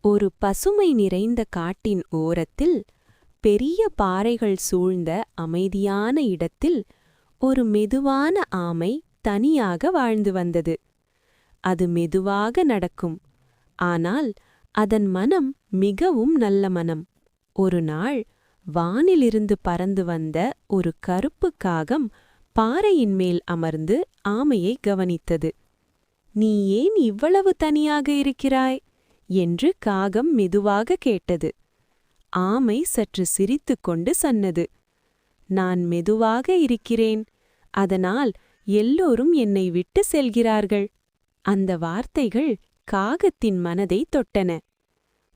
ஒரு பசுமை நிறைந்த காட்டின் ஓரத்தில், பெரிய பாறைகள் சூழ்ந்த அமைதியான இடத்தில் ஒரு மெதுவான ஆமை தனியாக வாழ்ந்து வந்தது. அது மெதுவாக நடக்கும், ஆனால் அதன் மனம் மிகவும் நல்ல மனம். ஒரு நாள் வானிலிருந்து பறந்து வந்த ஒரு கருப்பு காகம் பாறையின் மேல் அமர்ந்து ஆமையை கவனித்தது. "நீ ஏன் இவ்வளவு தனியாக இருக்கிறாய்?" என்று காகம் மெதுவாக கேட்டது. ஆமை சற்று சிரித்துக்கொண்டு சொன்னது, "நான் மெதுவாக இருக்கிறேன், அதனால் எல்லோரும் என்னை விட்டு செல்கிறார்கள்." அந்த வார்த்தைகள் காகத்தின் மனதை தொட்டன.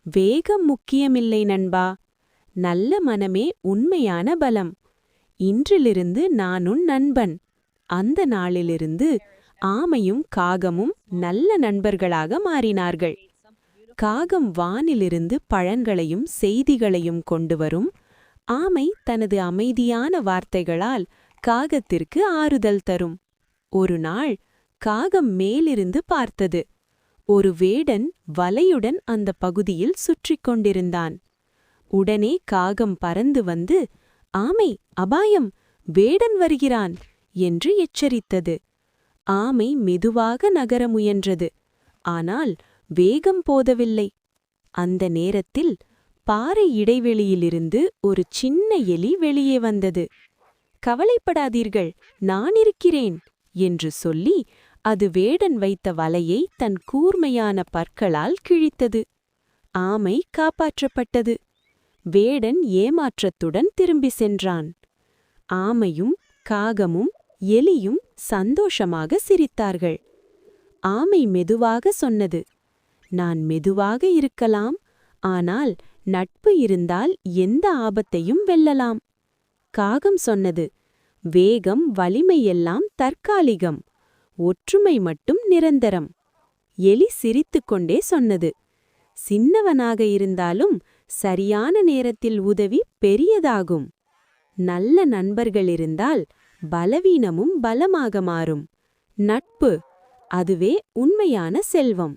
"வேகம் முக்கியமில்லை நண்பா, நல்ல மனமே உண்மையான பலம். இன்றிலிருந்து நான் உன் நண்பன்." அந்த நாளிலிருந்து ஆமையும் காகமும் நல்ல நண்பர்களாக மாறினார்கள். காகம் வானிலிருந்து பழங்களையும் செய்திகளையும் கொண்டு வரும். ஆமை தனது அமைதியான வார்த்தைகளால் காகத்திற்கு ஆறுதல் தரும். ஒரு நாள் காகம் மேலிருந்து பார்த்தது. ஒரு வேடன் வலையுடன் அந்த பகுதியில் சுற்றிக் கொண்டிருந்தான். உடனே காகம் பறந்து வந்து, "ஆமை, அபாயம்! வேடன் வருகிறான்!" என்று எச்சரித்தது. ஆமை மெதுவாக நகர முயன்றது, ஆனால் வேகம் போதவில்லை. அந்த நேரத்தில் பாறை இடைவெளியிலிருந்து ஒரு சின்ன எலி வெளியே வந்தது. "கவலைப்படாதீர்கள், நான் இருக்கிறேன்" என்று சொல்லி அது வேடன் வைத்த வலையை தன் கூர்மையான பற்களால் கிழித்தது. ஆமை காப்பாற்றப்பட்டது. வேடன் ஏமாற்றத்துடன் திரும்பி சென்றான். ஆமையும் காகமும் எலியும் சந்தோஷமாக சிரித்தார்கள். ஆமை மெதுவாக சொன்னது, "நான் மெதுவாக இருக்கலாம், ஆனால் நட்பு இருந்தால் எந்த ஆபத்தையும் வெல்லலாம்." காகம் சொன்னது, "வேகம், வலிமையெல்லாம் தற்காலிகம், ஒற்றுமை மட்டும் நிரந்தரம்." எலி சிரித்துக்கொண்டே சொன்னது, "சின்னவனாக இருந்தாலும் சரியான நேரத்தில் உதவி பெரியதாகும். நல்ல நண்பர்கள் இருந்தால் பலவீனமும் பலமாக மாறும். நட்பு, அதுவே உண்மையான செல்வம்."